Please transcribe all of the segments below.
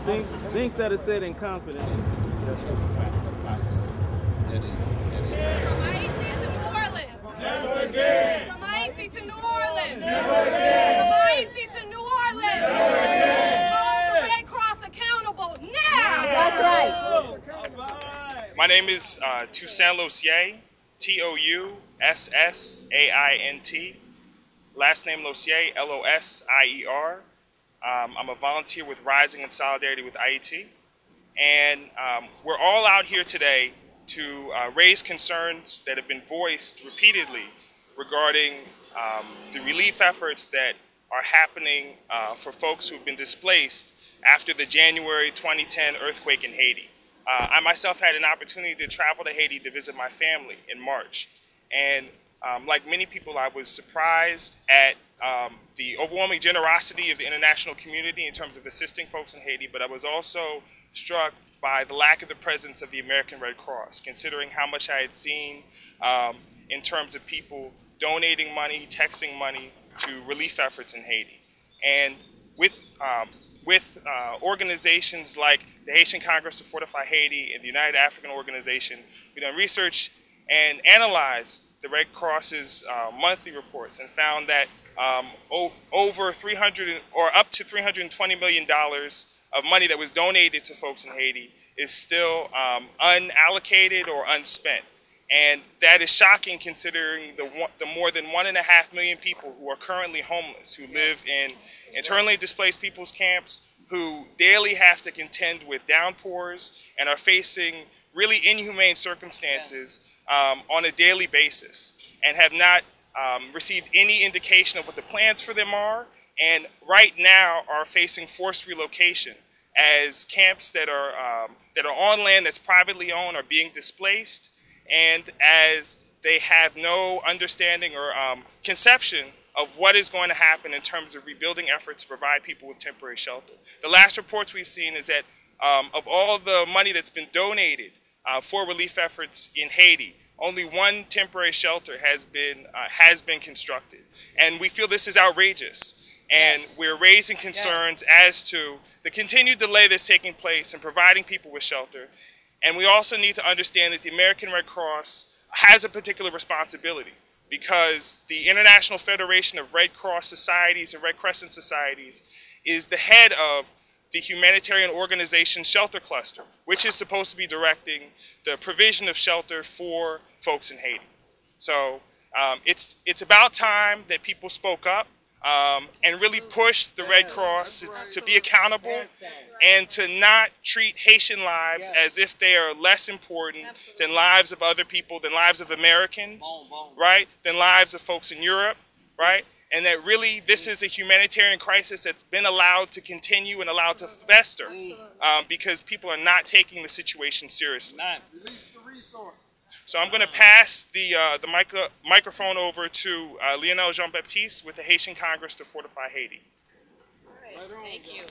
Things that are said in confidence. The process that is. From Haiti to New Orleans. Never again. From Haiti to New Orleans. Never again. From Haiti to New Orleans. Never again. Hold the Red Cross accountable now. That's right. My name is Toussaint Lossier, Toussaint. Last name Lossier, Lossier. I'm a volunteer with Rising in Solidarity with Ayiti. And we're all out here today to raise concerns that have been voiced repeatedly regarding the relief efforts that are happening for folks who've been displaced after the January 2010 earthquake in Haiti. I myself had an opportunity to travel to Haiti to visit my family in March. And like many people, I was surprised at the overwhelming generosity of the international community in terms of assisting folks in Haiti, but I was also struck by the lack of the presence of the American Red Cross, considering how much I had seen in terms of people donating money, texting money to relief efforts in Haiti. And with organizations like the Haitian Congress to Fortify Haiti and the United African Organization, we've done research and analyzed the Red Cross's monthly reports and found that over 300 or up to $320 million of money that was donated to folks in Haiti is still unallocated or unspent. And that is shocking considering the more than 1.5 million people who are currently homeless, who live in internally displaced people's camps, who daily have to contend with downpours and are facing really inhumane circumstances on a daily basis, and have not received any indication of what the plans for them are, and right now are facing forced relocation as camps that are on land that's privately owned are being displaced, and as they have no understanding or conception of what is going to happen in terms of rebuilding efforts to provide people with temporary shelter. The last reports we've seen is that of all the money that's been donated for relief efforts in Haiti, only one temporary shelter has been constructed, and we feel this is outrageous. And we're raising concerns as to the continued delay that's taking place in providing people with shelter. And we also need to understand that the American Red Cross has a particular responsibility, because the International Federation of Red Cross Societies and Red Crescent Societies is the head of the humanitarian organization Shelter Cluster, which is supposed to be directing the provision of shelter for folks in Haiti. So it's about time that people spoke up and really pushed the Red Cross to be accountable and to not treat Haitian lives as if they are less important than lives of other people, than lives of Americans, right? Than lives of folks in Europe, right? And that really this is a humanitarian crisis that's been allowed to continue and allowed to fester because people are not taking the situation seriously. Release the resources. So I'm going to pass the microphone over to Lionel Jean-Baptiste with the Haitian Congress to Fortify Haiti. All right. Thank you.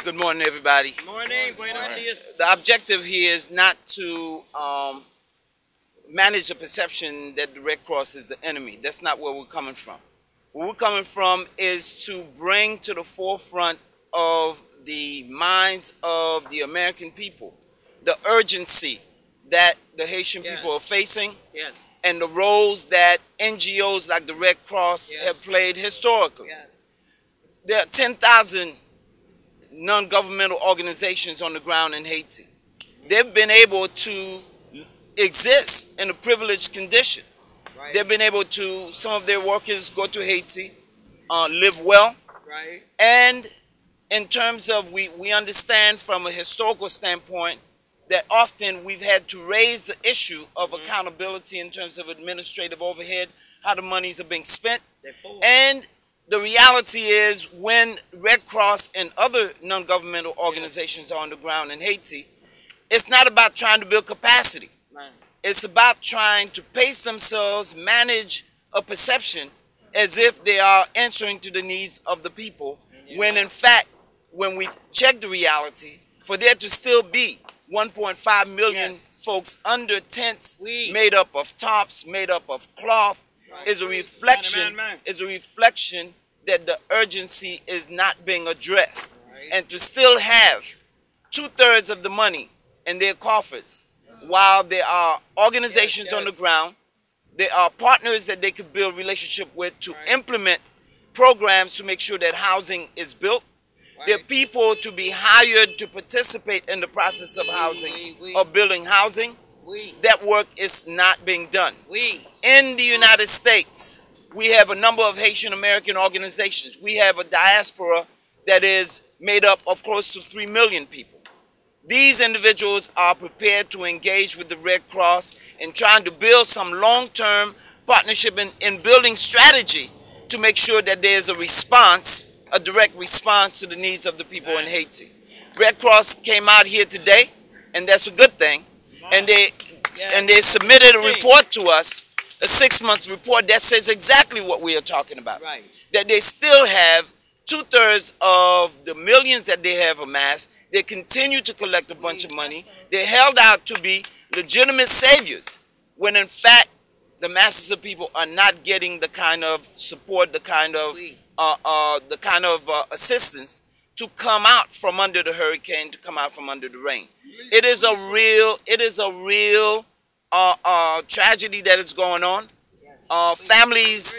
Good morning, everybody. Good morning. Buenos dias. The objective here is not to manage the perception that the Red Cross is the enemy. That's not where we're coming from. Where we're coming from is to bring to the forefront of the minds of the American people the urgency that the Haitian people are facing, and the roles that NGOs like the Red Cross have played historically. There are 10,000 non-governmental organizations on the ground in Haiti. They've been able to exist in a privileged condition. They've been able to, some of their workers go to Haiti, live well, and in terms of, we understand from a historical standpoint that often we've had to raise the issue of accountability in terms of administrative overhead, how the monies are being spent. And the reality is, when Red Cross and other non-governmental organizations are on the ground in Haiti, it's not about trying to build capacity. It's about trying to pace themselves, manage a perception as if they are answering to the needs of the people, when in fact, when we check the reality, for there to still be 1.5 million folks under tents made up of tops, made up of cloth, is a reflection that the urgency is not being addressed. and to still have 2/3 of the money in their coffers, while there are organizations on the ground, there are partners that they could build relationship with to implement programs to make sure that housing is built. There are people to be hired to participate in the process of housing or building housing. That work is not being done. In the United States, we have a number of Haitian American organizations. We have a diaspora that is made up of close to 3 million people. These individuals are prepared to engage with the Red Cross in trying to build some long-term partnership in building strategy to make sure that there's a response, a direct response to the needs of the people in Haiti. Red Cross came out here today, and that's a good thing. And they submitted a report to us, a 6-month report that says exactly what we are talking about. That they still have 2/3 of the millions that they have amassed. They continue to collect a bunch of money. They're held out to be legitimate saviors, when in fact the masses of people are not getting the kind of support, the kind of assistance to come out from under the hurricane, to come out from under the rain. It is a real tragedy that is going on. Families,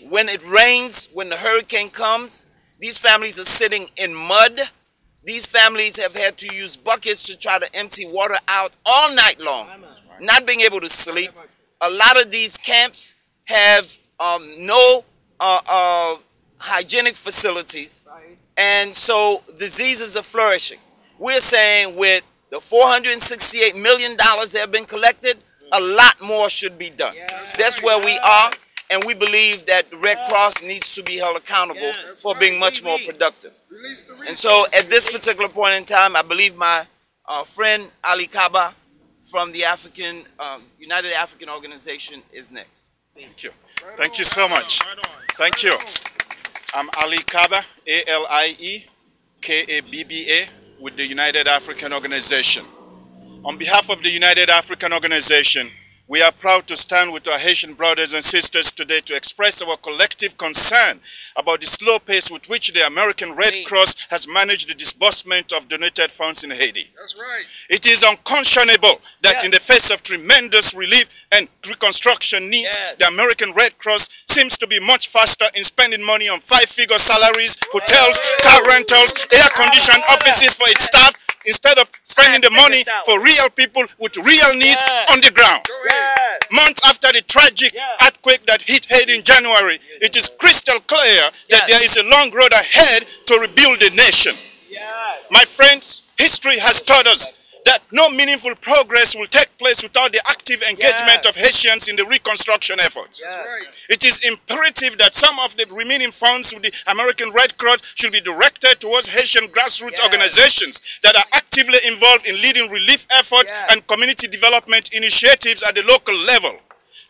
when it rains, when the hurricane comes, these families are sitting in mud. These families have had to use buckets to try to empty water out all night long, not being able to sleep. A lot of these camps have no hygienic facilities, and so diseases are flourishing. We're saying with the $468 million that have been collected, a lot more should be done. That's where we are, and we believe that the Red Cross needs to be held accountable for being much more productive. And so at this particular point in time, I believe my friend Ali Kaba from the United African Organization is next. Thank you. Thank you so much. Thank you. I'm Ali Kaba, ALIEKABBA, with the United African Organization. On behalf of the United African Organization, we are proud to stand with our Haitian brothers and sisters today to express our collective concern about the slow pace with which the American Red Cross has managed the disbursement of donated funds in Haiti. That's right. It is unconscionable that in the face of tremendous relief and reconstruction needs, the American Red Cross seems to be much faster in spending money on 5-figure salaries, hotels, car rentals, air-conditioned offices for its staff, instead of spending the money for real people with real needs on the ground. Months after the tragic earthquake that hit Haiti in January, it is crystal clear that there is a long road ahead to rebuild the nation. My friends, history has taught us that no meaningful progress will take place without the active engagement of Haitians in the reconstruction efforts. It is imperative that some of the remaining funds with the American Red Cross should be directed towards Haitian grassroots organizations that are actively involved in leading relief efforts and community development initiatives at the local level.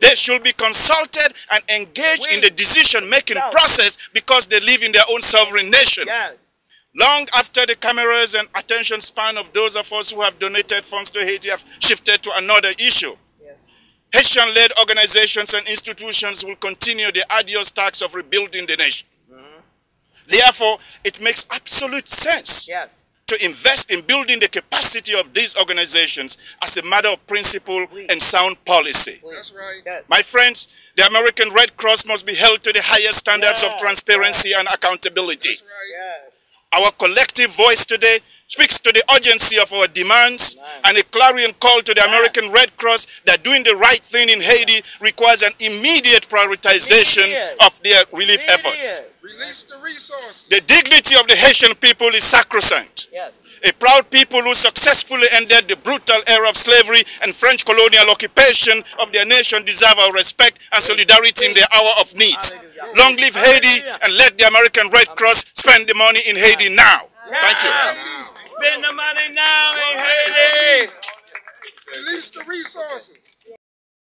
They should be consulted and engaged in the decision-making process because they live in their own sovereign nation. Long after the cameras and attention span of those of us who have donated funds to Haiti have shifted to another issue, Haitian-led organizations and institutions will continue the arduous task of rebuilding the nation. Therefore, it makes absolute sense to invest in building the capacity of these organizations as a matter of principle and sound policy. That's right. My friends, the American Red Cross must be held to the highest standards of transparency and accountability. That's right. Our collective voice today speaks to the urgency of our demands and a clarion call to the American Red Cross that doing the right thing in Haiti requires an immediate prioritization of their relief efforts. Release the resources. The dignity of the Haitian people is sacrosanct. A proud people who successfully ended the brutal era of slavery and French colonial occupation of their nation deserve our respect and solidarity in their hour of needs. Long live Haiti, and let the American Red Cross spend the money in Haiti now. Thank you. Spend the money now in Haiti. Release the resources.